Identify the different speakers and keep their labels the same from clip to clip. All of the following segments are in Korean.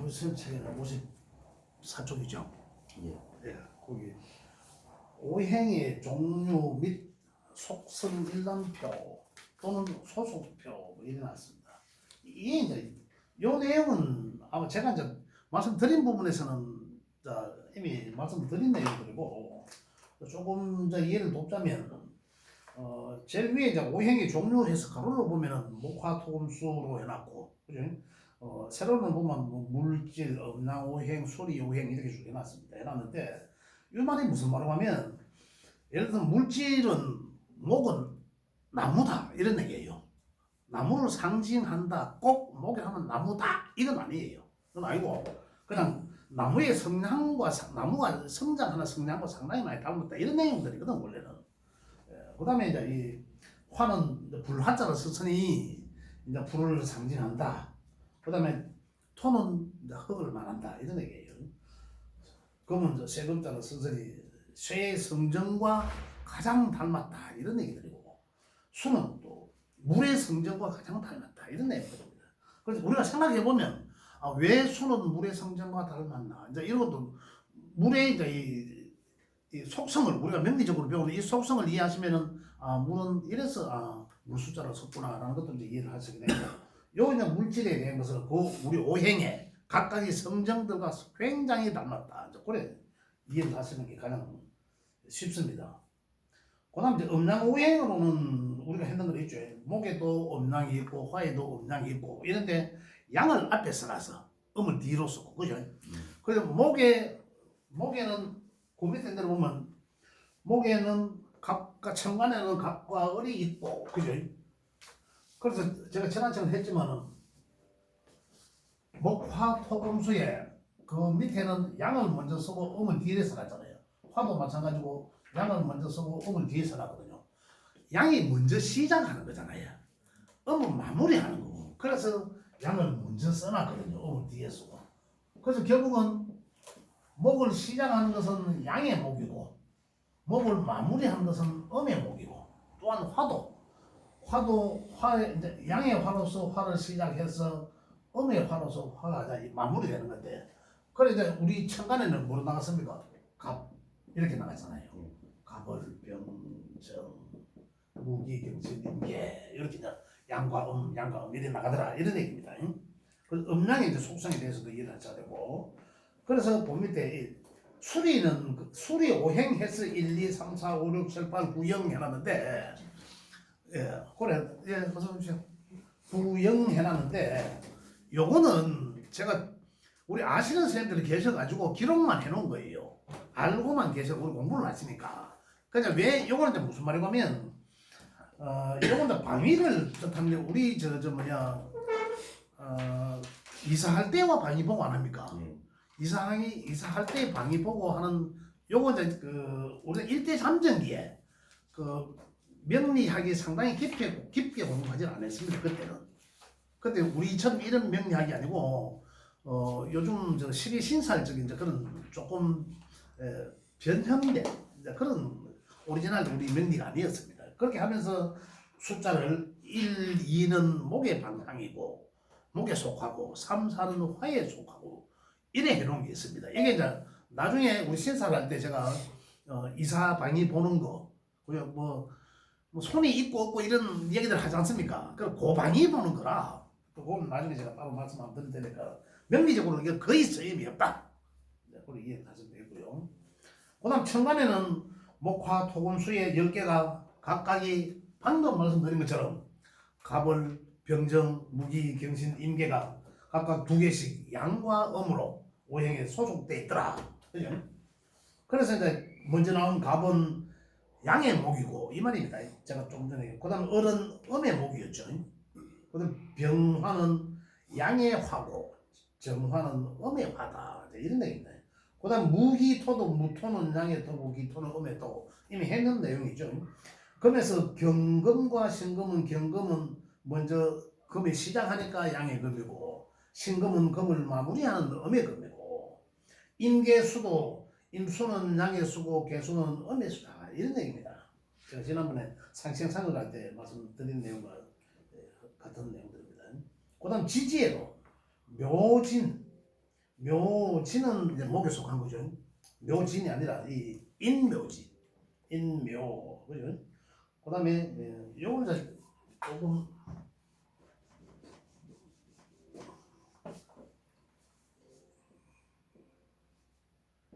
Speaker 1: 보시면 책에는 54쪽이죠.
Speaker 2: 예.
Speaker 1: 예, 거기 오행의 종류 및 속성 일람표 또는 소속표 뭐 이래 놨습니다. 이게 이제 요 내용은 아마 제가 이제 말씀드린 부분에서는 이미 말씀드린 내용들이고 조금 이제 이해를 돕자면 제일 위에 이제 오행의 종류해서 가로로 보면은 목화토금수로 해놨고, 그죠? 세로는 보면 뭐 물질, 음양 오행, 수리 오행 이렇게 쭉 해놨습니다. 해놨는데 이 말이 무슨 말이냐고 하면 예를 들어 물질은 목은 나무다 이런 얘기예요. 나무를 상징한다. 꼭 목에 하면 나무다 이건 아니에요. 그건 아니고 그냥 나무의 성향과 나무가 성장하는 성향과 상당히 많이 닮았다 이런 내용들이거든 원래는. 그다음에 이제 이 화는 불화자를 썼으니 이제 불을 상징한다. 그다음에 토는 이제 흙을 말한다 이런 얘기예요. 금은 이제 세금자를 썼으니 쇠의 성정과 가장 닮았다 이런 얘기들이고, 수는 또 물의 성정과 가장 닮았다 이런 얘기들입니다. 그래서 우리가 생각해 보면 왜 수는 물의 성정과 닮았나, 이제 이런 것도 물의 이제 이 속성을 우리가 명리적으로 배우는 이 속성을 이해하시면은 물은 이래서 물 숫자를 썼구나라는 것도 이제 이해를 할 수 있게 됩니다. 요 이제 물질에 대한 것은 그 우리 오행에 각각의 성정들과 굉장히 닮았다. 이제 그래 이해를 하시는 게 가장 쉽습니다. 그다음 이제 음양 오행으로는 우리가 했는 거 있죠. 목에도 음양이 있고 화에도 음양이 있고 이런데 양을 앞에 써놔서 음을 뒤로 쓰고, 그죠? 그래서 목에는 그 밑에 내려 보면 목에는 갑과 천간에는 갑과 을이 있고, 그죠? 그래서 제가 지난번에 했지만은 목화토금수에 그 밑에는 양을 먼저 쓰고 음을 뒤에 써놨잖아요. 화도 마찬가지고 양을 먼저 쓰고 음을 뒤에 써놨거든요. 양이 먼저 시작하는 거잖아요. 음은 마무리하는 거고. 그래서 양을 먼저 써놨거든요. 음을 뒤에 쓰고. 그래서 결국은 목을 시작하는 것은 양의 목이고 목을 마무리하는 것은 음의 목이고, 또한 화도 화의 이제 양의 화로서 화를 시작해서 음의 화로서 화가 마무리되는 건데, 그래 이제 우리 천간에는 뭐로 나갔습니까? 갑 이렇게 나갔잖아요. 갑을 병정 무기경신 임계 이렇게 이제 양과 음 이렇게 나가더라 이런 얘기입니다. 그래서 음양의 이제 속성에 대해서도 이해를 하셔야 되고, 그래서 본 밑에 수리는 수리 오행해서 1, 2, 3, 4, 5, 6, 7, 8, 9, 0 해놨는데, 예, 그래, 예, 어서 오십시오. 9, 0 해놨는데, 요거는 제가 우리 아시는 선생님들이 계셔가지고 기록만 해놓은 거예요. 알고만 계셔, 우리 공부를 하시니까. 그냥 왜 요거는 이제 무슨 말이고 하면, 요거는 방위를 뜻하는데 우리 이사할 때와 방위 보고 안 합니까? 이사할 때 방위 보고 하는 요거 이제 우리가 1대 잠정기에 명리학이 상당히 깊게 공부하지 않았습니다. 그때 우리처럼 이런 명리학이 아니고 요즘 시기 신살적인 이제 그런 조금 변형된 이제 그런 오리지널 우리 명리가 아니었습니다. 그렇게 하면서 숫자를 1, 2는 목의 방향이고 목에 속하고 3, 4는 화에 속하고 이래 해놓은 게 있습니다. 이게 이제 나중에 우리 신사를 할 때 제가 이사 방위 보는 거, 뭐 손이 있고 없고 이런 얘기들 하지 않습니까? 그 방위 보는 거라. 그건 나중에 제가 따로 말씀 안 드릴 테니까 명리적으로 이게 거의 쓰임이 없다. 그걸 이해하시면 되고요. 그다음 천간에는 목화 토금수의 10개가 각각이 방금 말씀드린 것처럼 갑을 병정 무기 경신 임계가 각각 2개씩 양과 음으로 오행에 소속돼 있더라. 그죠? 그래서 이제 먼저 나온 갑은 양의 목이고 이 말입니다. 제가 조금 전에. 그다음 을은 음의 목이었죠. 그다음 병화는 양의 화고 정화는 음의 화다. 이런 얘기입니다. 그다음 무기토도 무토는 양의 토, 무기토는 음의 토. 이미 했는 내용이죠. 그러면서 경금과 경금은 먼저 금이 시작하니까 양의 금이고 신금은 금을 마무리하는 음의 금이고, 임계수도 임수는 양의 수고 계수는 음의 수다 이런 얘기입니다. 제가 지난번에 상생상을 할 때 말씀드린 내용과 같은 내용들입니다. 그 다음 지지에도 묘진 묘지는 이제 목에 속한 거죠. 묘진이 아니라 이 인묘지, 인묘, 그죠? 그다음에 요거는 이제 조금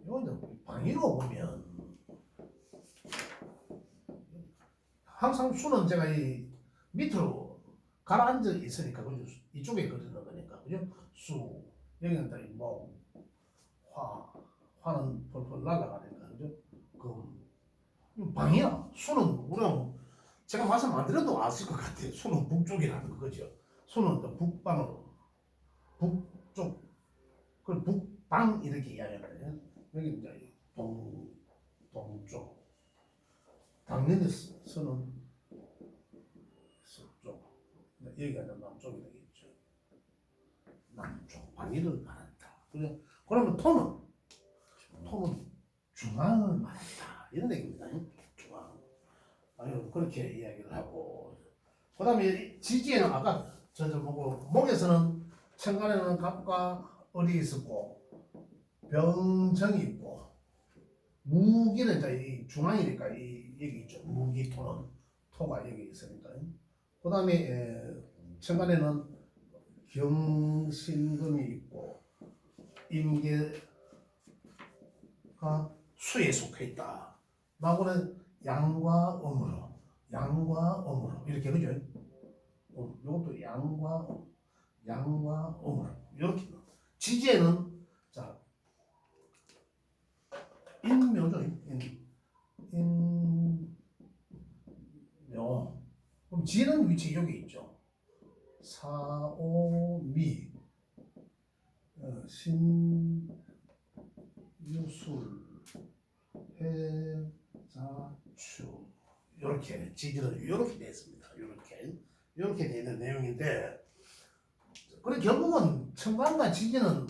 Speaker 1: 요거는 방위로 보면 항상 수는 제가 이 밑으로 가라앉아 있으니까 그죠? 이쪽에 그리는 거니까 그죠? 수 여기는 다 뭐 화는 펄펄 날아가니까 그죠? 방이야. 수는 우리가 제가 말씀 안 드려도 아실 것 같아요. 수는 북쪽이라는 거죠. 수는 또 북방으로 북쪽 그 북방 이렇게 이야기하거든요. 여기 이제 동쪽 당연히 수는 서쪽 여기가 남쪽이 되겠죠. 남쪽 방위를 말한다. 그러면 톰은 중앙을 말한다. 이런 얘기입니다. 중앙. 아니 그렇게 이야기를 하고 그 다음에 지지에는 아까 보고 목에서는 천간에는 갑과 을이 있었고 병정이 있고 무기는 이제 이 중앙이니까 여기 있죠. 무기토는 토가 여기 있으니까 그 다음에 천간에는 경신금이 있고 임계가 수에 속해 있다. 나고는 양과 음으로 이렇게 그죠? 이것도 양과 음으로 이렇게 지지에는 자 인묘죠. 인묘. 그럼 지는 위치 여기 있죠. 사오미 신유술 해자추 이렇게 지지는 이렇게 되어 있습니다. 이렇게 되어 있는 내용인데 그래 결국은 천간과 지지는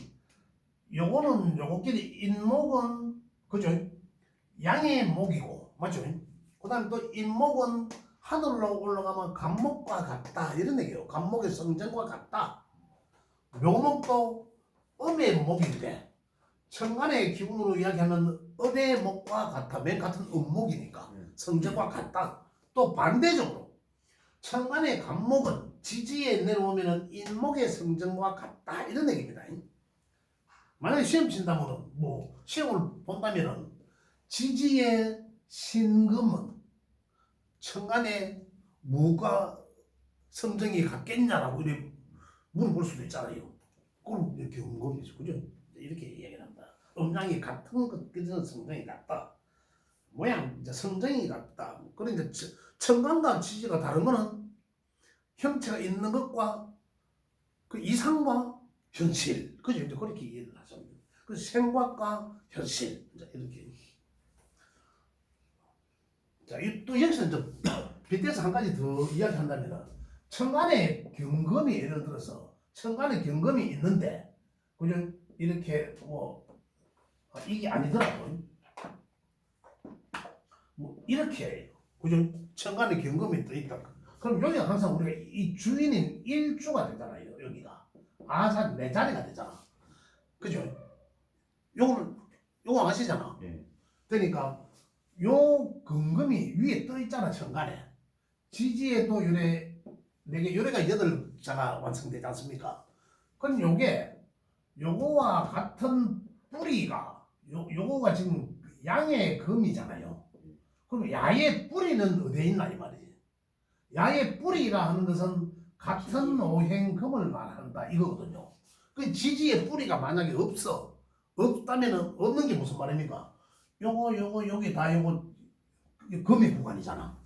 Speaker 1: 요거는 요거끼리 인목은 그죠? 양의 목이고 맞죠? 그 다음에 또 인목은 하늘로 올라가면 간목과 같다 이런 얘기예요. 간목의 성전과 같다. 묘목도 음의 목인데 천간의 기운으로 이야기하면 을의 목과 같아. 맨 같은 음목이니까 성전과 같다. 또 반대적으로 천간의 간목은 지지에 내려오면 인목의 성전과 같다 이런 얘기입니다. 만약에 시험 친다면 뭐 시험을 본다면은 지지의 신금은 천간에 무가 성정이 같겠냐라고 이렇게 물어볼 수도 있잖아요. 그럼 이렇게 음금이죠, 그죠? 이렇게 이야기를 한다. 음양이 같은 것끼리는 성정이 같다. 모양 이제 성정이 같다. 그러니까 천간과 지지가 다른 거는 형체가 있는 것과 그 이상과 현실, 그죠? 이제 그렇게 이해를 하죠. 그 생각과 현실, 이렇게. 자, 또 여기서 이제 빗대서 한 가지 더 이야기한다면, 천간에 경금이 예를 들어서 천간에 경금이 있는데, 그죠? 이렇게 이게 아니더라고. 뭐 이렇게 해요. 그죠? 천간에 경금이 또 있다. 그럼 여기가 항상 우리가 이 주인인 일주가 되잖아요. 여기가 아산 내 자리가 되잖아. 그죠? 요거 아시잖아.
Speaker 2: 네.
Speaker 1: 그러니까 요 근금이 위에 떠 있잖아. 천간에 지지에도 요래가 8자가 완성되지 않습니까? 그럼 요거와 같은 뿌리가 요거가 지금 양의 금이잖아요. 그럼 야의 뿌리는 어디에 있나 이 말이지. 야의 뿌리라 하는 것은 같은 오행금을 말한다 이거거든요. 그 지지의 뿌리가 만약에 없다면은 없는 게 무슨 말입니까? 요거 여기 다 요거 금의 구간이잖아.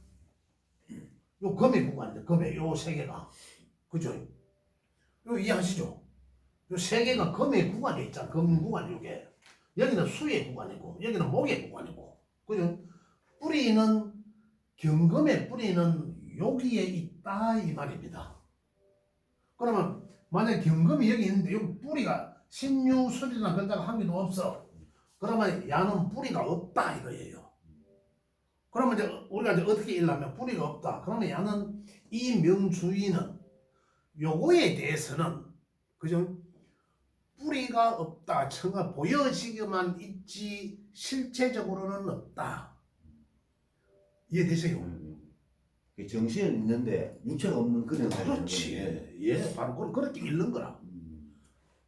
Speaker 1: 요 금의 구간인데 금의 요 세 개가 그죠? 요 이해하시죠? 요 세 개가 금의 구간에 있잖아. 금 구간 요게 여기는 수의 구간이고 여기는 목의 구간이고 그죠? 뿌리는 경금의 뿌리는 여기에 있다 이 말입니다. 그러면 만약 경금이 여기 있는데 여기 뿌리가 신유술이나 근자가 한 개도 없어. 그러면 야는 뿌리가 없다 이거예요. 그러면 이제 우리가 이제 어떻게 일하면 뿌리가 없다. 그러면 야는 이 명주인은 요거에 대해서는 그죠? 뿌리가 없다. 청아 보여지기만 있지 실제적으로는 없다. 이해되세요?
Speaker 2: 정신은 있는데 육체가 없는 그런 사람이
Speaker 1: 그렇지. 예, 바로 그렇게 읽는 거라.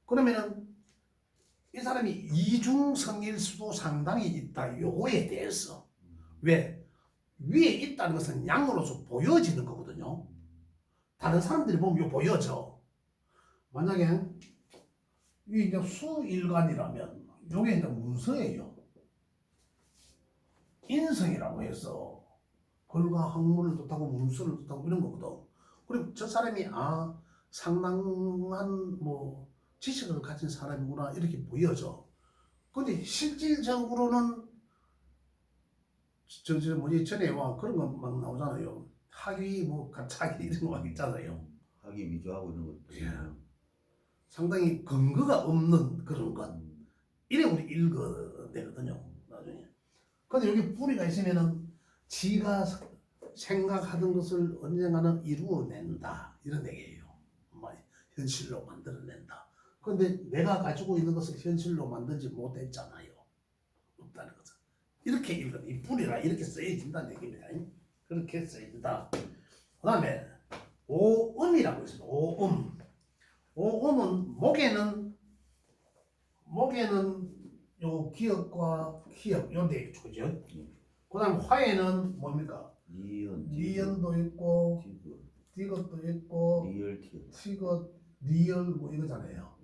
Speaker 1: 그러면은 이 사람이 이중성일 수도 상당히 있다. 요거에 대해서 왜 위에 있다는 것은 양으로서 보여지는 거거든요. 다른 사람들이 보면 이거 보여져. 만약에 이 이제 수일간이라면 요게 이제 문서예요. 인성이라고 해서 글과 학문을 뜻하고 문서를 뜻하고 이런 거거든. 그리고 저 사람이 상당한 뭐 지식을 가진 사람이구나 이렇게 보여져. 근데 실질적으로는 뭐지 전에 와 그런 거 막 나오잖아요. 학위 뭐 가차기 이런 거 막 있잖아요.
Speaker 2: 학위 위조하고 이런 것도.
Speaker 1: 예. 상당히 근거가 없는 그런 것. 이래 우리 읽어내거든요. 나중에. 근데 여기 뿌리가 있으면은 지가 생각하던 것을 언젠가는 이루어낸다 이런 얘기예요. 현실로 만들어낸다. 근데 내가 가지고 있는 것을 현실로 만들지 못했잖아요. 없다는 것은. 이렇게 읽어. 이 뿌리라 이렇게 써야진다는 얘기입니다. 그렇게 써야진다. 그 다음에 오음이라고 있어요. 오음. 오음은 목에는 요 기역과 희역 요데 있죠. 그죠? 그 다음 화에는 뭡니까? 니은도 있고 디귿도 있고 티귿 리을 뭐 이거잖아요.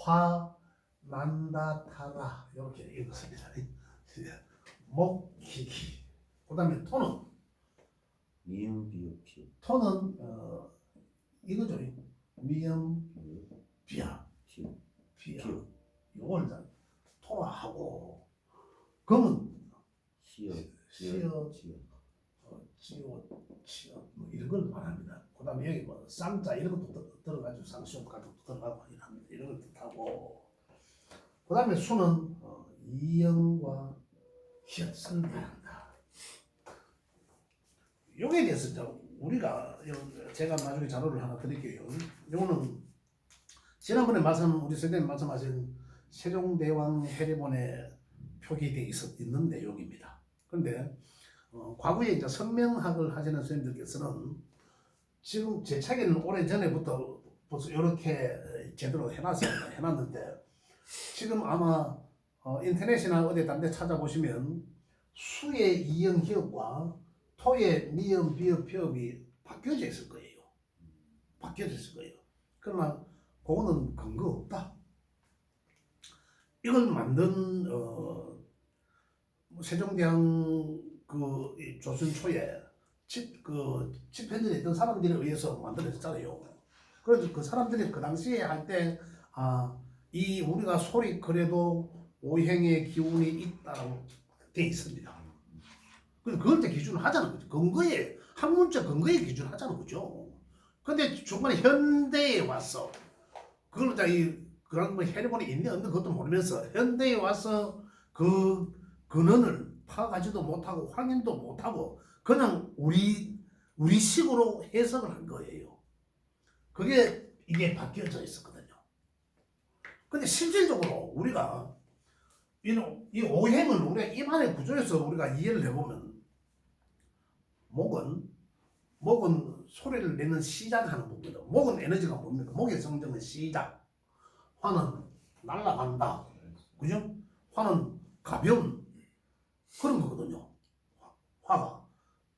Speaker 1: 화 난다 타다 이렇게 읽었습니다. 목희기. 그 다음에 토는
Speaker 2: 미음 비읍 피읍.
Speaker 1: 토는 이거죠. 미음 비야 비야 요걸 다 토라하고 금은 시어 지읒 뭐 이런 걸 말합니다. 그 다음에 여기 뭐 쌍자 이런 것도 들어가지고 상수업 같은 것도 들어가고 이런 걸 뜻하고 그 다음에 수는 이영과 희엇을 말한다. 여기에 대해서 이제 우리가 제가 나중에 자료를 하나 드릴게요. 이거는 지난번에 우리 선생님 말씀하신 세종대왕 해례본에 표기되어 있는 내용입니다. 그런데 과거에 이제 선명학을 하시는 선생님들께서는 지금 제 책에는 오래 전에부터 벌써 이렇게 제대로 해놨는데 지금 아마 인터넷이나 어디 다른 데 찾아보시면 수의 이형 기업과 토의 미음 비읍 피읍이 바뀌어져 있을 거예요. 그러나 그거는 근거 없다. 이걸 만든 세종대왕 그 조선 초에 집현전에 있던 사람들에 의해서 만들어졌잖아요. 그래서 그 사람들이 그 당시에 할 때 이 우리가 소리 그래도 오행의 기운이 있다고 돼 있습니다. 그래서 그걸 때 기준을 하자는 거죠. 근거에 학문적 근거에 기준을 하자는 거죠. 근데 중간에 현대에 와서 그걸 그런 뭐 해리본이 있는 없는 것도 모르면서 현대에 와서 그 근원을 파가지도 못하고 확인도 못하고 그냥 우리식으로 해석을 한 거예요. 이게 바뀌어져 있었거든요. 근데 실질적으로 우리가 이 오행을 우리가 임한의 구조에서 우리가 이해를 해보면 목은 소리를 내는 시작하는 부분이다. 목은 에너지가 뭡니까? 목의 성정은 시작. 화는 날아간다. 그죠? 화는 가벼운 그런 거거든요. 화가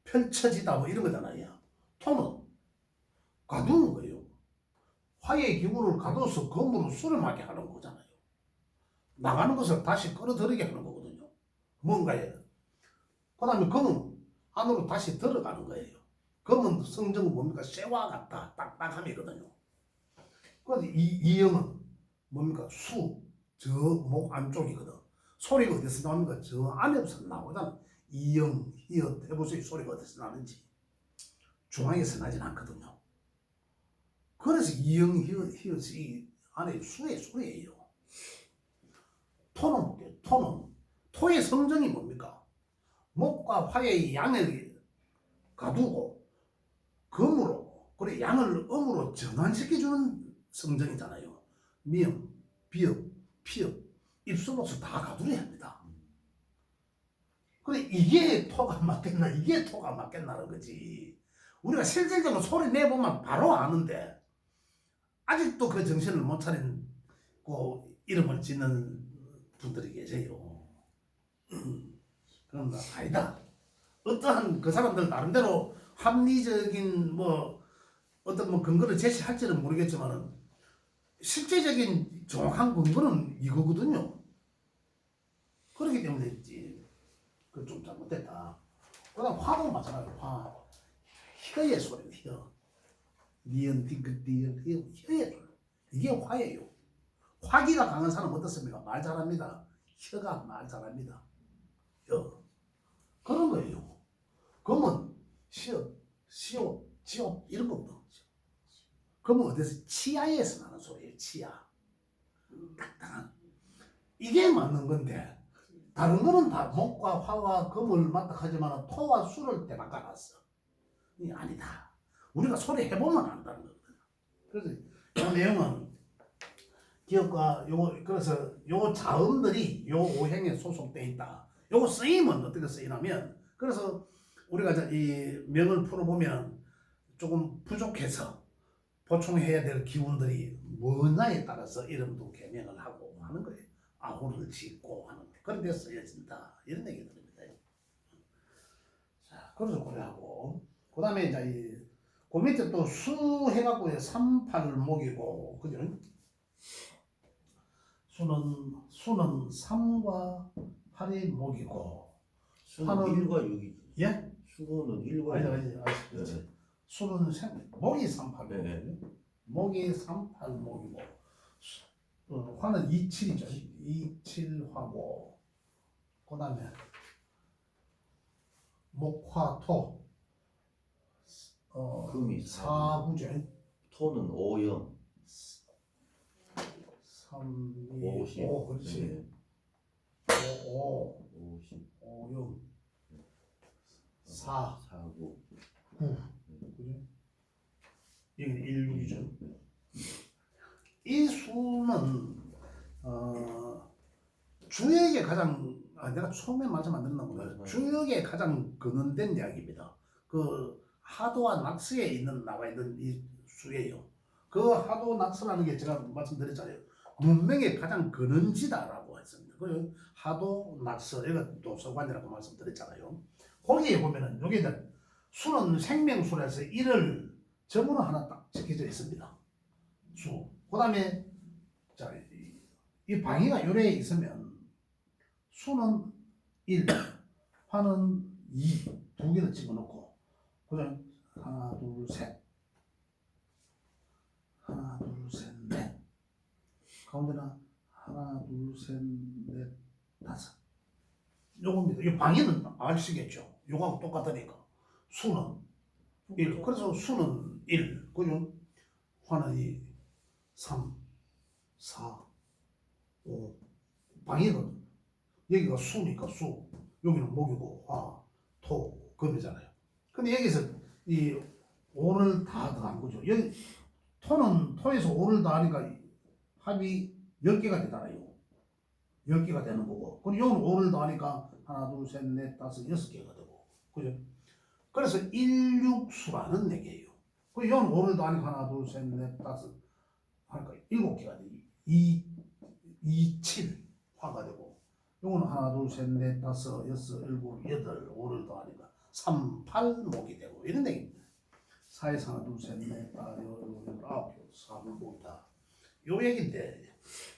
Speaker 1: 펼쳐지다 뭐 이런 거잖아요. 토는 가두는 거예요. 화의 기운을 가둬서 검으로 수렴하게 하는 거잖아요. 나가는 것을 다시 끌어들이게 하는 거거든요. 뭔가에. 그 다음에 검은 안으로 다시 들어가는 거예요. 검은 성정은 뭡니까? 쇠와 같다. 딱딱함이거든요. 그래서 이영은 뭡니까? 저 목 안쪽이거든. 소리가 어디서 나옵니까? 저 안에서 나오잖아. 이영, 희엇 해보세요. 소리가 어디서 나는지. 중앙에서 나진 않거든요. 그래서 이영, 희엇이 안에 수의 소리예요. 토는 볼게요. 토의 성정이 뭡니까? 목과 화의 양을 가두고 금으로 그래 양을 음으로 전환시켜주는 성정이잖아요. 미음, 비읍, 피읍, 입술로서 다 가두려야 합니다. 근데 이게 토가 맞겠나, 이게 토가 맞겠나는 거지. 우리가 실질적으로 소리 내보면 바로 아는데 아직도 그 정신을 못 차린 그 이름을 짓는 분들이 계세요. 그런가 아니다. 어떠한 그 사람들 나름대로 합리적인 뭐 어떤 뭐 근거를 제시할지는 모르겠지만은 실제적인 정확한 근거는 이거거든요. 그렇기 때문에 그 좀 잘못됐다. 그다음 화도 마찬가지로 화. 혀의 소리, 혀. 니은, 디귿, 디귿, 혀의 소리. 이게 화예요. 화기가 강한 사람은 어떻습니까? 말 잘합니다. 혀가 말 잘합니다. 혀. 그런 거예요. 그러면 시옷, 시옷, 지옷 이런 것도 없죠. 그러면 어디서 치아에서 나는 소리예요. 치아. 딱딱한. 이게 맞는 건데 다른 거는 다 목과 화와 금을 맞닥하지만 토와 수를 때 바꿔놨어. 이게 아니다. 우리가 소리 해보면 안다는 거거든. 그래서 이 내용은 기업과 그래서 요 자음들이 요 오행에 소속돼 있다. 요 쓰임은 어떻게 쓰이냐면 그래서 우리가 이 명을 풀어보면 조금 부족해서 보충해야 될 기운들이 뭐냐에 따라서 이름도 개명을 하고 하는 거예요. 아호를 짓고 하는 그런 데 쓰여진다 이런 얘기들입니다. 자, 그래서 그래하고 그 다음에 이제 그 밑에 또 수 해갖고 38목이고 그죠? 수는 3과 8이 목이고
Speaker 2: 수는 1과 6이지.
Speaker 1: 예?
Speaker 2: 수는 1과
Speaker 1: 아니
Speaker 2: 6.
Speaker 1: 그렇지. 수는 목이 38목.
Speaker 2: 네.
Speaker 1: 목이 38목이고 화는 27이죠. 27화고 그 다음에 목화토
Speaker 2: 금이
Speaker 1: 4구죠.
Speaker 2: 토는 5영.
Speaker 1: 3, 2,
Speaker 2: 50.
Speaker 1: 5 그렇지. 5,
Speaker 2: 50.
Speaker 1: 5, 6 4,
Speaker 2: 49.
Speaker 1: 9 그죠? 여기는 1, 6이죠. 이 수는 주역에 가장 내가 처음에 말씀 안 드렸나 보다. 주역에 가장 근원된 이야기입니다. 그 하도와 낙서에 나와 있는 이 수예요. 그 하도 낙서라는 게 제가 말씀드렸잖아요. 문명의 가장 근원지다라고 했습니다. 그 하도 낙서 이거 도서관이라고 말씀드렸잖아요. 거기에 보면은 여기 수는 생명수라서 이를 점으로 하나 딱 적혀져 있습니다. 수. 그다음에 자, 이 방위가 요래에 있으면 수는 1, 화는 2, 두 개를 집어넣고 그죠? 하나, 둘, 셋. 하나, 둘, 셋, 넷. 가운데는 하나, 둘, 셋, 넷, 다섯. 요겁니다. 이 방위는 아시겠죠? 요거하고 똑같으니까. 수는 1. 그래서 수는 1. 그죠? 화는 2, 3, 4, 5. 방위는 여기가 수니까 수. 여기는 목이고 화, 토, 금이잖아요. 근데 여기서 이 5를 다 더한 거죠. 여기 토는 토에서 5를 더하니까 합이 10개가 되잖아요. 10개가 되는 거고. 그럼 여기는 5를 더하니까 하나, 둘, 셋, 넷, 다섯, 6개가 되고. 그죠? 그래서 16수라는 얘기예요. 그 여기는 5를 더하니까 하나, 둘, 셋, 넷, 다섯 하니까 7개가 돼. 27 화가 되고. 요거는 하나, 둘, 셋, 넷, 다섯, 여섯, 일곱, 여덟, 5를 더하니까 3, 8목이 되고 이런 얘기입니다. 4에서 하나, 둘, 셋, 넷, 다, 아홉, 4목이다. 요 얘기인데,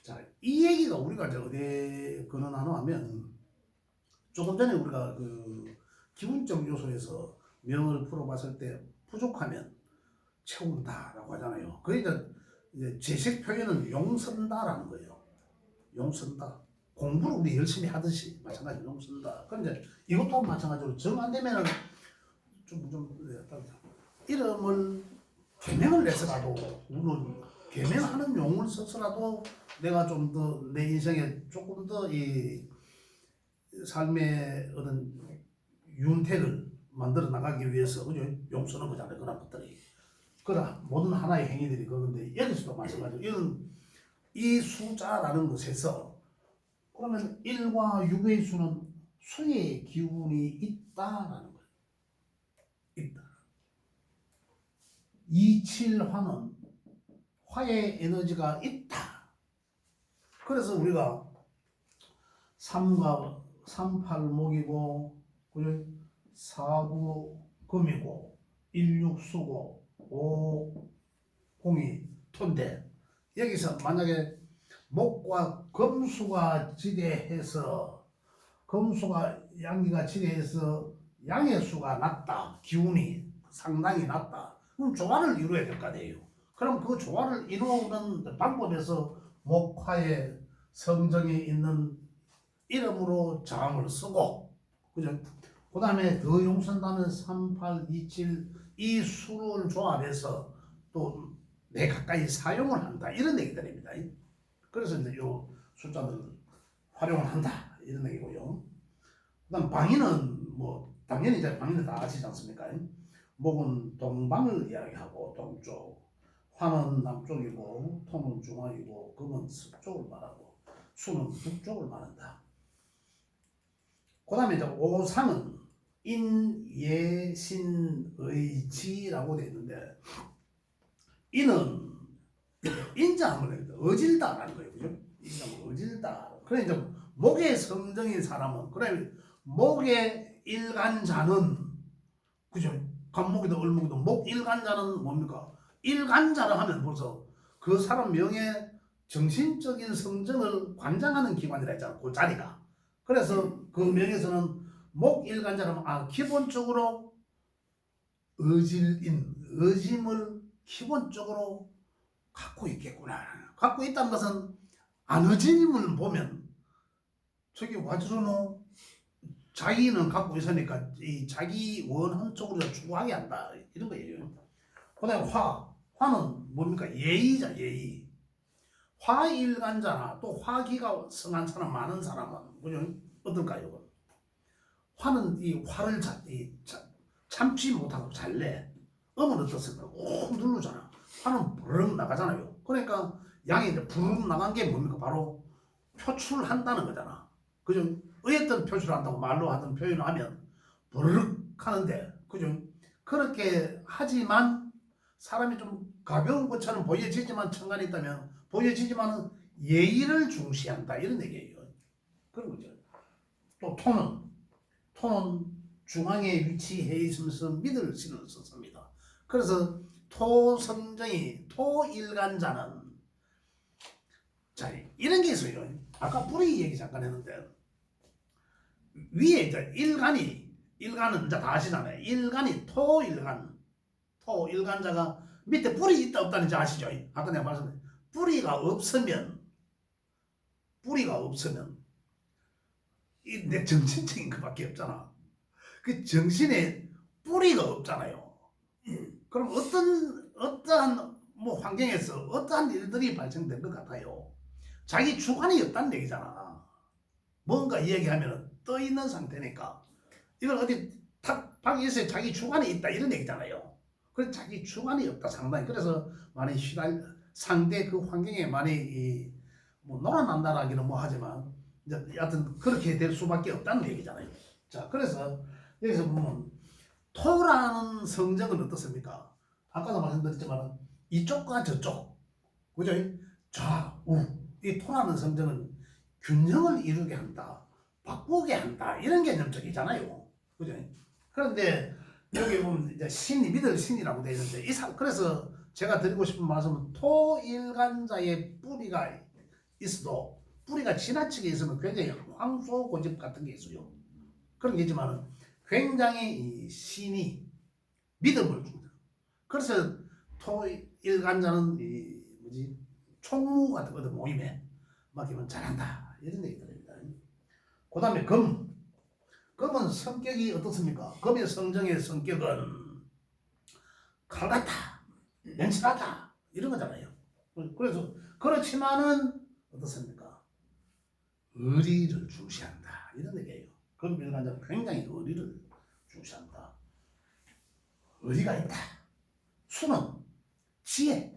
Speaker 1: 자, 이 얘기가 우리가 어디에 근원하노 하면 조금 전에 우리가 그 기본적 요소에서 명을 풀어봤을 때 부족하면 채운다라고 하잖아요. 그게 이제 제식 표현은 용선다라는 거예요. 용선다. 공부를 우리 열심히 하듯이 마찬가지로 용선다. 그런데 이것도 마찬가지로 정 안 되면은 좀 이름을 개명을 내서라도 우리는 개명하는 용어를 써서라도 내가 좀 더 내 인생에 조금 더 이 삶의 어떤 윤택을 만들어 나가기 위해서 그죠? 용 쓰는 거잖아요. 그런 것들이. 그러나 모든 하나의 행위들이 그런데 여기서도 마찬가지로 이런 이 수자라는 것에서 그러면 1과 6의 수는 수의 기운이 있다라는 거예요. 있다. 27화는 화의 에너지가 있다. 그래서 우리가 3과 38목이고 4구 금이고 16수고 5 공이 토인데 여기서 만약에 목과 금수가 지대해서 금수가 양기가 지대해서 양의 수가 낮다. 기운이 상당히 낮다. 그럼 조화를 이루어야 될 거 아니에요. 그럼 그 조화를 이루는 방법에서 목화의 성정이 있는 이름으로 장을 쓰고 그죠? 그 다음에 더 용선다는 3, 8, 2, 7 이 수를 조합해서 또 내 가까이 사용을 한다 이런 얘기들입니다. 그래서 이제 요 숫자들을 활용을 한다 이런 얘기고요. 그다음 방위는 뭐 당연히 이제 방위는 다 아시지 않습니까? 목은 동방을 이야기하고 동쪽, 화는 남쪽이고 토는 중앙이고 금은 서쪽을 말하고 수는 북쪽을 말한다. 그 다음에 이제 오상은 인예신의지라고 되어 있는데 이는 인자함을 어질다라는 거예요. 그죠? 인자함을 어질다. 그래 이제 목의 성정인 사람은 그래 목의 일간자는 그죠? 간목이든 을목이든 목 일간자는 뭡니까? 일간자라 하면 벌써 그 사람 명의 정신적인 성정을 관장하는 기관이라 했잖아. 그 자리가. 그래서 그 명에서는 목 일간자라면 기본적으로 의질인 의짐을 기본적으로 갖고 있겠구나. 갖고 있다는 것은 안의짐을 보면 저기 와주노 자기는 갖고 있으니까 이 자기 원한 쪽으로 추구하게 한다 이런 거예요. 그다음에 화는 뭡니까? 예의자 예의. 화일간자나 또 화기가 성한 사람 많은 사람은 그죠? 어떨까요? 화는 이 화를 참지 못하고 잘 내. 음은 어떻습니까? 꾹 누르잖아. 화는 부르륵 나가잖아요. 그러니까 양이 이제 부르륵 나간 게 뭡니까? 바로 표출한다는 거잖아. 그죠? 어떤 표출을 한다고 말로 하든 표현을 하면 부르륵 하는데, 그죠? 그렇게 하지만 사람이 좀 가벼운 것처럼 보여지지만 천간에 있다면 보여지지만은 예의를 중시한다 이런 얘기예요. 그런 거죠. 또 토는 중앙에 위치해 있으면서 믿을 신을 썼습니다. 그래서 토성정이 토일간자는 자 이런 게 있어요. 아까 뿌리 얘기 잠깐 했는데 위에 이제 일간은 이제 다 아시잖아요. 일간이 토일간자가 밑에 뿌리 있다 없다는 지 아시죠? 아까 내가 말씀드린 뿌리가 없으면 이 내 정신적인 것밖에 없잖아. 그 정신에 뿌리가 없잖아요. 그럼 어떠한 뭐 환경에서 어떠한 일들이 발생된 것 같아요. 자기 주관이 없다는 얘기잖아. 뭔가 이야기하면 떠 있는 상태니까 이걸 어디 탁 밖에서 자기 주관이 있다 이런 얘기잖아요. 그래서 자기 주관이 없다 상당히. 그래서 많이 상대 그 환경에 많이 뭐 놀아난다라기는 뭐 하지만 이제 여하튼 그렇게 될 수밖에 없다는 얘기잖아요. 자, 그래서 여기서 보면 토라는 성정은 어떻습니까? 아까도 말씀드렸지만 이쪽과 저쪽, 그죠? 좌우 이 토라는 성정은 균형을 이루게 한다, 바꾸게 한다 이런 개념적이잖아요, 그죠? 그런데 여기 보면 이제 신이 믿을 신이라고 되어 있는데 그래서 제가 드리고 싶은 말씀은 토일간자의 뿌리가 있어도 뿌리가 지나치게 있으면 굉장히 황소고집 같은 게 있어요. 그런 게 있지만 굉장히 이 신이 믿음을 줍니다. 그래서 토일간자는 이 뭐지 총무 같은 거 모임에 맡기면 잘한다 이런 얘기들입니다. 그 다음에 금은 성격이 어떻습니까? 금의 성정의 성격은 칼같다, 냉철하다 이런 거잖아요. 그래서 그렇지만은 어떻습니까? 의리를 중시한다 이런 얘기예요. 금일간자는 굉장히 의리를 중시한다. 의리가 있다. 수는 지혜는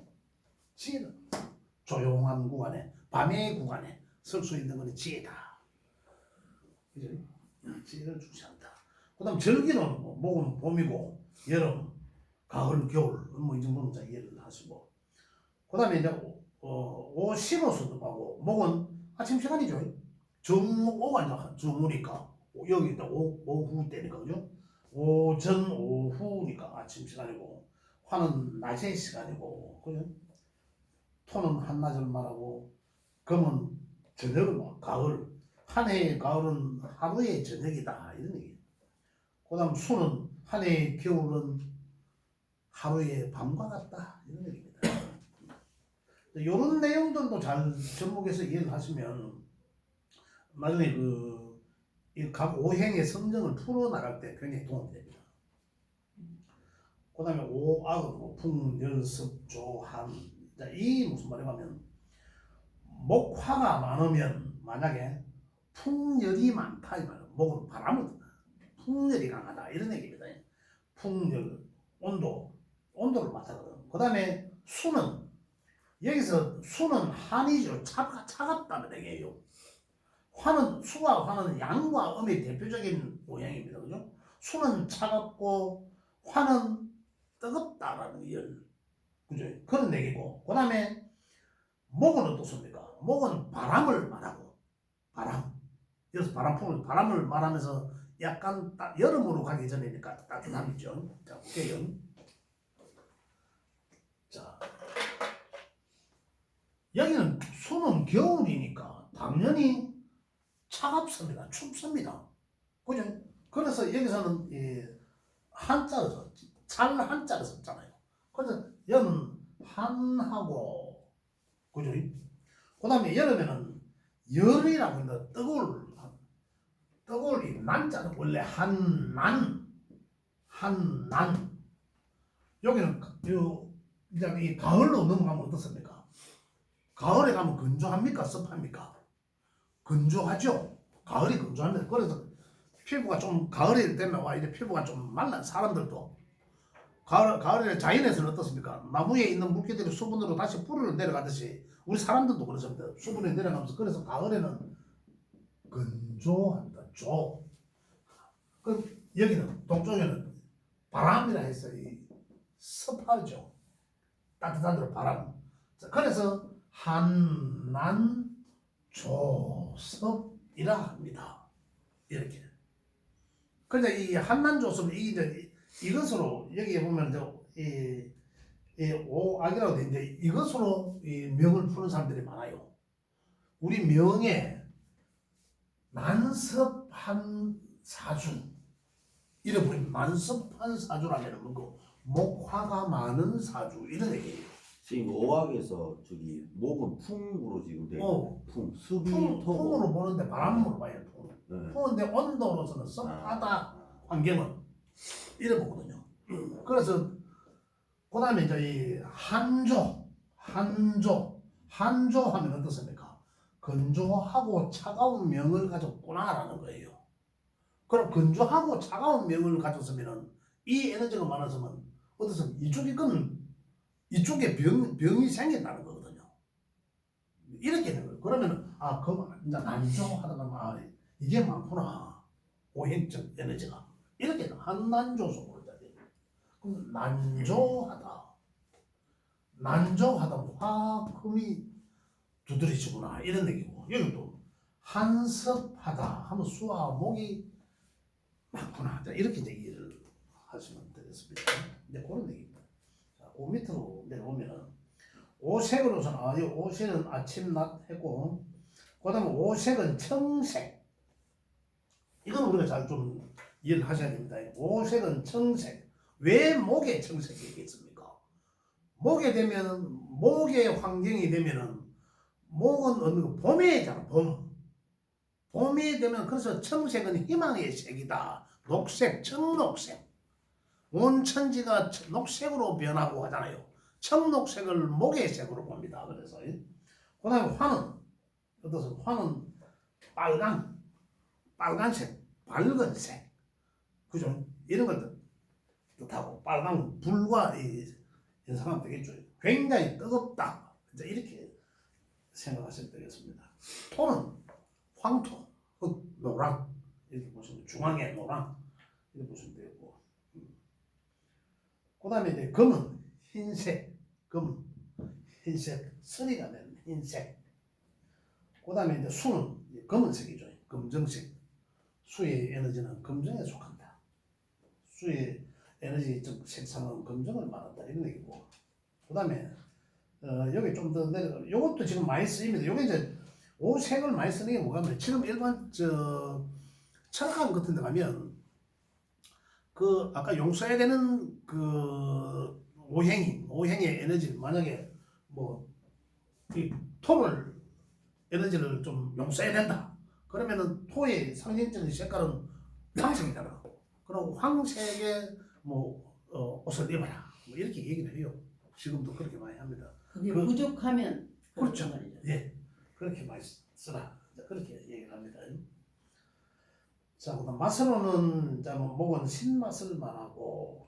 Speaker 1: 조용한 구간에 밤의 구간에 설 수 있는 것이 지혜다. 그죠? 지혜를 중시한다. 그다음 절기는 뭐 목은 봄이고 여름, 가을, 겨울 뭐 이 정도는 자 이해를 하시고 그다음에 이제 오신호수도 하고 목은 아침 시간이죠. 정오가 이제 정오니까 여기 있다 오후 때니까 그죠? 오전 오후니까 아침 시간이고 화는 낮의 시간이고 그죠? 토는 한낮을 말하고 금은 저녁을 말 가을 한 해의 가을은 하루의 저녁이다 이런 얘기. 그다음 수는 한 해의 겨울은 하루의 밤과 같다 이런 얘기입니다. 이런 내용들도 잘 접목해서 이해를 하시면 나중에 이 각 오행의 성정을 풀어 나갈 때 굉장히 도움이 됩니다. 그다음에 오악은 뭐 풍, 열, 습, 조, 한. 이 무슨 말이냐면 목화가 많으면 만약에 풍열이 많다 이 말이에요. 목은 바람을 풍열이 강하다 이런 얘기입니다. 풍열, 온도를 맡아거든. 그다음에 수는 여기서 수는 한이죠. 차갑다는 얘기예요. 수와 화는 양과 음의 대표적인 모양입니다. 그죠? 수는 차갑고 화는 뜨겁다라는 열. 그죠? 그런 얘기고. 그 다음에 목은 어떻습니까? 목은 바람을 말하고, 바람. 여기서 바람을 말하면서 약간 여름으로 가기 전이니까 따뜻함이죠. 자, 볼게요. 자, 여기는 수는 겨울이니까 당연히 차갑습니다. 춥습니다. 그죠? 그래서 여기서는 한자로 잘 한자를 썼잖아요. 그래서 여는 한하고 그죠? 그 다음에 여름에는 열이라고 있는데 뜨거울 이 난자는 원래 한난 여기는 이제 이 가을로 넘어가면 어떻습니까? 가을에 가면 건조합니까? 습합니까? 건조하죠. 가을이 건조합니다. 그래서 피부가 좀 가을이 되면 와 이제 피부가 좀 말라 사람들도 가을에 자연에서는 어떻습니까? 나무에 있는 물기들이 수분으로 다시 뿌리로 내려가듯이 우리 사람들도 그렇습니다. 수분이 내려가면서 그래서 가을에는 건조한다. 그 여기는 동쪽에는 바람이라 해서 이 습하죠. 따뜻한 데로 바람. 그래서 한난 조섭이라 합니다. 이렇게. 그런데 이 한난조섭 이것으로 여기에 보면 이 오악이라고 돼 있는데 이것으로 이 명을 푸는 사람들이 많아요. 우리 명에 난섭한 사주 이래 보면 난섭한 사주라면 뭐고 목화가 많은 사주 이런 얘기예요.
Speaker 2: 지금 오학에서 저기 목은 풍으로 지금 돼 있는 풍, 습이
Speaker 1: 풍으로 보는데 바람으로 봐요.
Speaker 2: 네.
Speaker 1: 풍인데 온도로서는 습하다 환경은 이래 보거든요. 그래서 그 다음에 이제 이 한조 하면 어떻습니까? 건조하고 차가운 명을 가졌구나라는 거예요. 그럼 건조하고 차가운 명을 가졌으면은 이 에너지가 많았으면 어떻습니까? 이쪽에 병이 생긴다는 거거든요. 이렇게 되는 거예요. 그러면은 이제 난조하다가 이게 많구나. 오행적 에너지가 이렇게 한난조속으로 돼요. 그럼 난조하다 화금이 두드러지구나 이런 얘기고 여기도 한섭하다 하면 수와 목이 많구나 이렇게 이제 이해를 하시면 되겠습니다. 이제 그런 얘기입니다. 자, 그 밑으로 내려오면은 오색으로서는 이 오색은 아침 낮 해고 그다음에 오색은 청색 이건 우리가 잘 좀 이해를 하셔야 됩니다. 오색은 청색 왜 목에 청색이 있겠습니까? 목에 되면 목의 환경이 되면은 목은 어느 거 봄에잖아 봄이 되면 그래서 청색은 희망의 색이다. 녹색 청록색 온 천지가 녹색으로 변하고 하잖아요. 청록색을 목의 색으로 봅니다. 그래서 그 다음에 화는 어떠세요? 화는 빨간색 밝은색 그죠? 이런 걸 뜻하고 빨간 불과 연상하면 되겠죠. 굉장히 뜨겁다. 이제 이렇게 생각하시면 되겠습니다. 토는 황토, 흙, 노랑 이렇게 보시면 중앙에 노랑 이렇게 보시면 되고, 그 다음에 이제 금은 흰색, 금 흰색 서리가 된 흰색. 그 다음에 이제 수는 검은색이죠. 검정색. 수의 에너지는 검정에 속한다. 수의 에너지 즉 색상은 검정을 말한다 이런 얘기고. 그 다음에 여기 좀 더 내려. 이것도 지금 많이 쓰입니다. 요게 이제 오색을 많이 쓰는 게 뭐냐면 지금 일반 철학관 같은 데 가면 그 아까 용서해야 되는 그 오행의 에너지 만약에 뭐 이 토를 에너지를 좀 용서해야 된다. 그러면은 토의 상징적인 색깔은 황색이잖아. 그럼 황색의 옷을 입어라. 뭐 이렇게 얘기를 해요. 지금도 그렇게 많이 합니다.
Speaker 3: 그게 부족하면
Speaker 1: 그렇죠.
Speaker 3: 말이죠.
Speaker 1: 예, 그렇게 많이 쓰라. 그렇게 얘기를 합니다. 자, 그다음 맛으로는 목은 신맛을 말하고,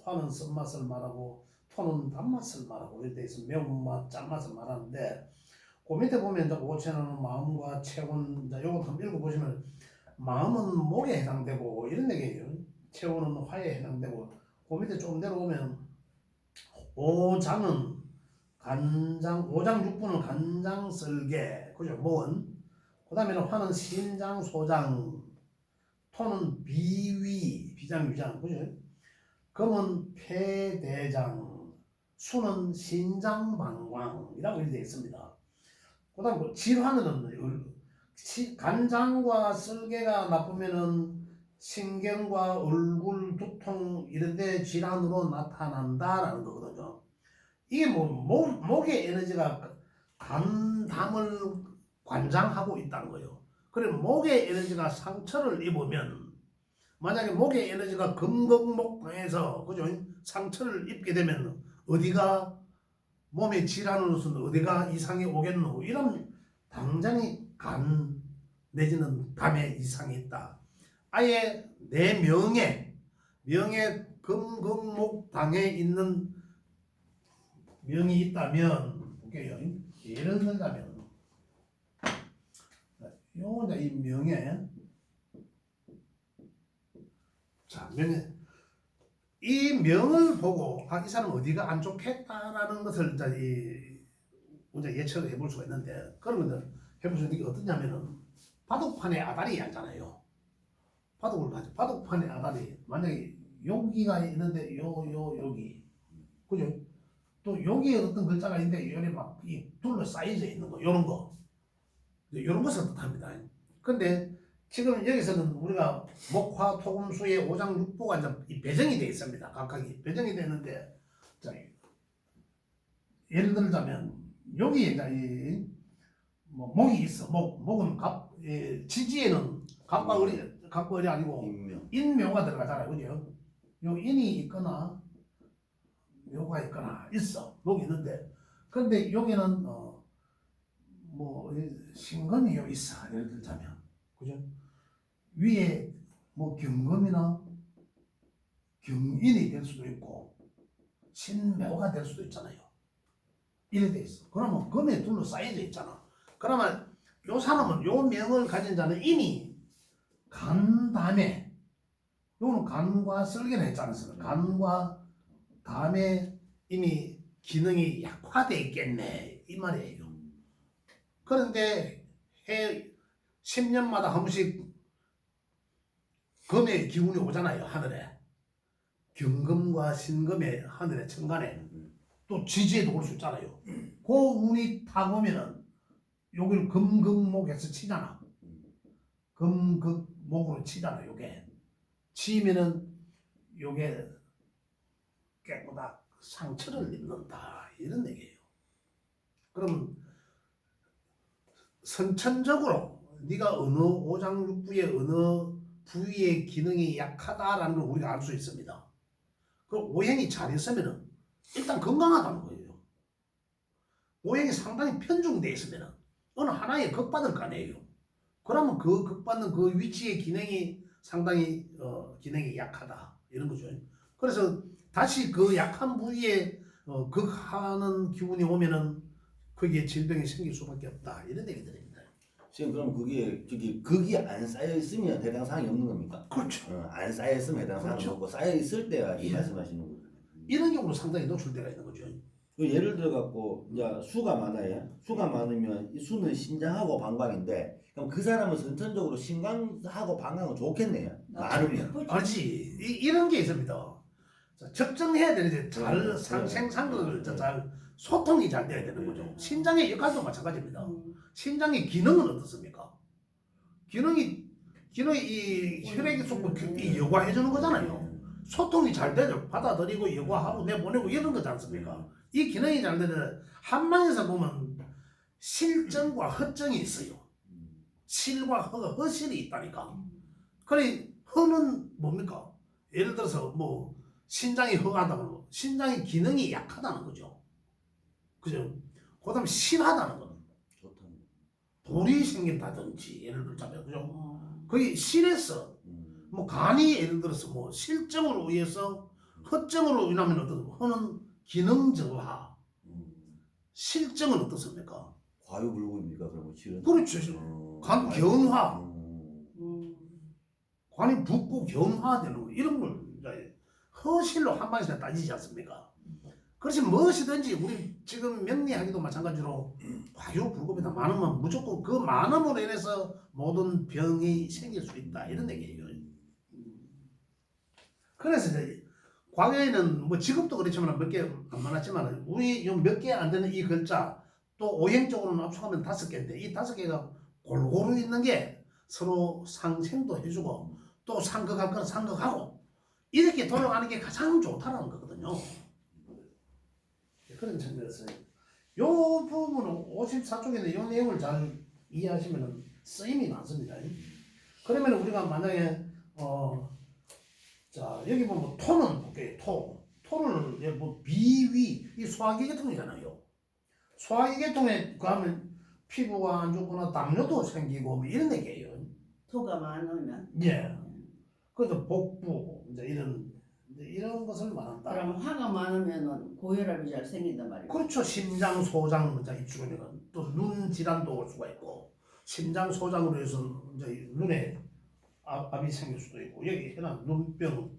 Speaker 1: 화는 쓴맛을 말하고, 토는 단맛을 말하고, 이렇게 해서 매운맛, 짠맛을 말하는데, 그 밑에 보면 이제 오체는 마음과 체온, 요거 한번 읽어보시면 마음은 목에 해당되고 이런 얘기예요. 체온은 화에 해당되고, 그 밑에 조금 내려오면 오장은 간장, 오장 6분은 간장 썰개, 그죠? 목은. 그 다음에는 화는 신장, 소장, 토는 비위, 비장, 위장, 그죠? 금은 폐대장, 수는 신장, 방광이라고 이렇게 되어 있습니다. 그 다음 질환은 간장과 썰개가 나쁘면은 신경과 얼굴, 두통 이런 데 질환으로 나타난다라는 거거든요. 이게 목의 에너지가 간담을 관장하고 있다는 거예요. 그래 목의 에너지가 상처를 입으면 만약에 목의 에너지가 금극목당해서 그죠? 상처를 입게 되면 어디가 몸의 질환으로서는 어디가 이상이 오겠노? 이런 당장이 간 내지는 담에 이상이 있다. 아예 내 명예 금극목당에 있는 명이 있다면 볼게요. 예를 들자면 요 이제 이 명예 자 명예 이 명을 보고 이 사람 어디가 안 좋겠다라는 것을 이제 예측을 해볼 수가 있는데 그런 것들 해볼 수 있는 게 어떠냐면은 바둑판에 아다리 앉잖아요. 바둑을 하죠. 바둑판에 아다리 만약에 여기가 있는데 여기 그죠? 또 여기에 어떤 글자가 있는데 여기 막 이 둘러싸여져 있는 거 이런 거 이런 것을 뜻합니다. 근데 지금 여기서는 우리가 목화 토금수의 오장육부가 이제 배정이 되어 있습니다. 각각이 배정이 되는데 자, 예를 들자면 여기에 이제 목이 있어. 목은 지지에는 갑과 을이 아니고 인묘가 들어가잖아요. 그죠? 요 인이 있거나 묘가 있거나 있어. 목이 있는데 근데 여기는 신금이 요 있어. 예를 들자면 그죠? 위에 경금이나 경인이 될 수도 있고 신묘가 될 수도 있잖아요. 이래 돼 있어. 그러면 금에 둘러싸여져 있잖아. 그러면 요 사람은 요 명을 가진 자는 이미 간담에 요거는 간과 썰개를 했잖아요. 간과 담에 이미 기능이 약화되어 있겠네 이 말이에요. 그런데 해 10년마다 한 번씩 금의 기운이 오잖아요. 하늘에 경금과 신금의 하늘에 천간에 또 지지에도 올 수 있잖아요. 그 운이 타보면은 여기를 금극목에서 치잖아. 금극목으로 치잖아. 요게 치면은 요게 깨끗하다 상처를 입는다 이런 얘기예요. 그럼 선천적으로 네가 어느 오장육부의 어느 부위의 기능이 약하다라는 걸 우리가 알 수 있습니다. 그 오행이 잘 있으면은 일단 건강하다는 거예요. 오행이 상당히 편중되어 있으면은 어느 하나에 극받을 거 아니에요. 그러면 그 극받는 그 위치의 기능이 상당히 기능이 약하다 이런 거죠. 그래서 다시 그 약한 부위에 극하는 기운이 오면은 거기에 질병이 생길 수밖에 없다 이런 얘기들입니다.
Speaker 2: 지금 그럼 그게 저기 극이 안 쌓여 있으면 해당 사항이 없는 겁니까?
Speaker 1: 그렇죠.
Speaker 2: 안 쌓여 있으면 해당 사항이
Speaker 1: 그렇죠.
Speaker 2: 없고 쌓여 있을 때가 이
Speaker 1: 예.
Speaker 2: 말씀하시는 거예요.
Speaker 1: 이런 경우는 상당히 노출 때가 있는 거죠.
Speaker 2: 예를 들어 갖고 이제 수가 많아요. 수가 많으면 이 수는 신장하고 방광인데 그럼 그 사람은 선천적으로 신장하고 방광은 좋겠네요. 많으면.
Speaker 1: 아니지 이런 게 있습니다. 자, 적정해야 되는데 잘
Speaker 2: 네,
Speaker 1: 생산을
Speaker 2: 네.
Speaker 1: 잘 소통이 잘 돼야 되는 거죠. 신장의 역할도 마찬가지입니다. 신장의 기능은 어떻습니까? 기능이 이 혈액이 쏟고 이 여과해 주는 거잖아요. 소통이 잘 되죠. 받아들이고 여과하고 내보내고 이런 거지 않습니까? 이 기능이 잘 되는데 한방에서 보면 실정과 허정이 있어요. 실과 허실이 있다니까. 그래 허는 뭡니까? 예를 들어서 뭐 신장이 허하다면 신장의 기능이 약하다는 거죠. 그죠? 그다음에 실하다는 거는
Speaker 2: 좋다는
Speaker 1: 돌이 생긴다든지 예를 들자면 그죠? 거기 실에서 뭐 간이 예를 들어서 뭐 실증으로 의해서 허증으로 인하면 어떤 허는 기능 저하, 실증은 어떻습니까?
Speaker 2: 과유불급입니까? 그러면 실은?
Speaker 1: 그렇죠. 간 경화, 관이 붓고 경화되는 거 이런 걸 이제 허실로 한마디로 따지지 않습니까? 그렇지 무엇이든지 우리 지금 명리하기도 마찬가지로 과유불급이다 많으면 무조건 그 많음으로 인해서 모든 병이 생길 수 있다 이런 얘기예요. 그래서 이제 과거에는 뭐 지금도 그렇지만 몇 개 안 많았지만 우리 몇 개 안 되는 이 글자 또 오행적으로는 압축하면 5개인데 이 5개가 골고루 있는 게 서로 상생도 해주고 또 상극할 건 상극하고 이렇게 돌아가는 게 가장 좋다는 거거든요. 그런 측면에서 요 부분은 54쪽에는 요 내용을 잘 이해하시면 쓰임이 많습니다. 그러면 우리가 만약에 자 여기 보면 토는 볼게요. 토를 뭐 비위 이 소화기 계통이잖아요. 소화기 계통에 가면 피부가 안 좋거나 당뇨도 생기고 뭐 이런 얘기예요.
Speaker 3: 토가 많으면
Speaker 1: 예. 그래서 복부 이제 이런 것을 말한다.
Speaker 3: 그럼 화가 많으면은 고혈압이 잘 생긴단 말이에요.
Speaker 1: 그렇죠. 심장 소장 이제 입주로는 또 눈 질환도 올 수가 있고 심장 소장으로 해서 이제 눈에 압이 생길 수도 있고 여기 해당 눈병,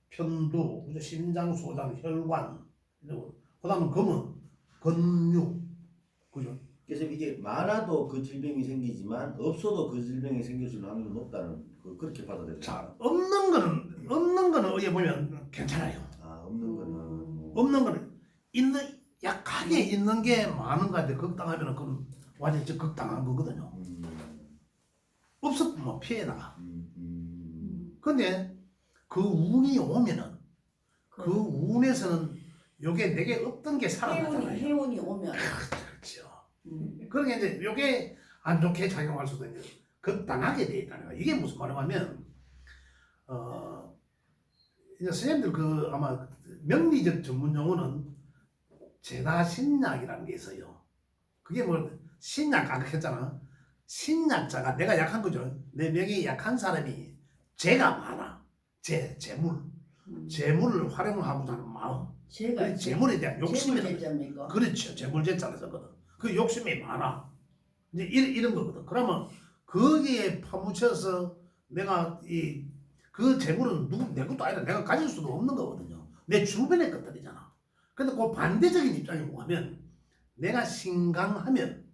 Speaker 1: 편두, 이제 심장 소장, 혈관 이러고 그다음에 검은 근육 그죠?
Speaker 2: 그래서 이게 많아도 그 질병이 생기지만 없어도 그 질병이 생길 수 있는 확률이 높다는 그렇게 받아들여요.
Speaker 1: 자 없는 거는 어디에 보면 괜찮아요.
Speaker 2: 없는 거는
Speaker 1: 없는 거는 약하게 있는 게 많은 건데 극당하면은 그건 완전 히 극당한 거거든요. 없었으면 피해 나가. 근데 그 운이 오면은 그 운에서는 요게 내게 없던 게 살아나잖아요.
Speaker 3: 해운이 오면
Speaker 1: 그렇죠. 그러니까 이제 요게 안 좋게 작용할 수도 있는 극당하게 돼 있다는 거예요. 이게 무슨 말이냐면 이제 선생님들 그 아마 명리적 전문 용어는 제다신약이라는 게 있어요. 그게 뭐 신약 아까 했잖아. 신약자가 내가 약한 거죠. 내 명이 약한 사람이 죄가 많아. 재물을 활용하고자 하는 마음.
Speaker 3: 제가
Speaker 1: 재물에 대한 욕심이
Speaker 3: 재물제자입니까?
Speaker 1: 그렇죠. 재물제자를 썼거든. 그 욕심이 많아. 이제 이런 거거든. 그러면 거기에 파묻혀서 내가 그 재물은 내 것도 아니라 내가 가질 수도 없는 거거든요. 내 주변의 것들이잖아. 근데 그 반대적인 입장이 뭐냐면 내가 신강하면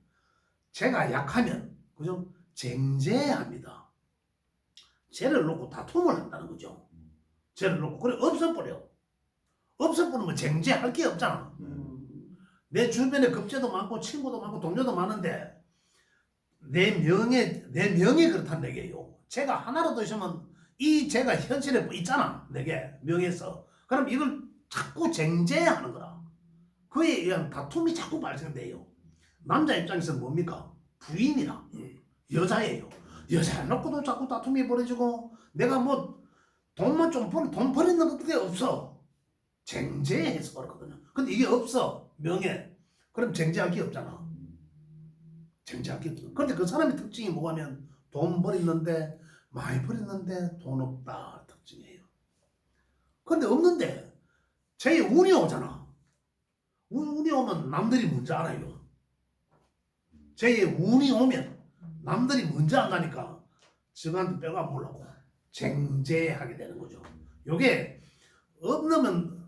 Speaker 1: 제가 약하면 그죠? 쟁제합니다. 죄를 놓고 다툼을 한다는 거죠. 죄를 놓고 그래 없어버려. 없어버리면 쟁제할 게 없잖아. 내 주변에 급제도 많고 친구도 많고 동료도 많은데 내 명예 그렇다는 얘기예요. 제가 하나라도 있으면 이 죄가 현실에 있잖아. 내게 명예에서. 그럼 이걸 자꾸 쟁제하는 거라. 그에 의한 다툼이 자꾸 발생돼요. 남자 입장에서는 뭡니까? 부인이랑 여자예요. 여자 놓고도 자꾸 다툼이 벌어지고 내가 뭐 돈만 좀 돈 버리는 것들이 없어. 쟁제해서 그렇거든요. 근데 이게 없어. 명예. 그럼 쟁제할 게 없잖아. 쟁제할 게 없어. 그런데 그 사람의 특징이 뭐냐면 돈 버리는데 많이 버렸는데 돈 없다 특징이에요. 근데 없는데 제 운이 오잖아. 운이 오면 남들이 먼저 알아요. 저의 운이 오면 남들이 먼저 안 가니까 저한테 뼈가 안 물라고 쟁제하게 되는 거죠. 요게 없으면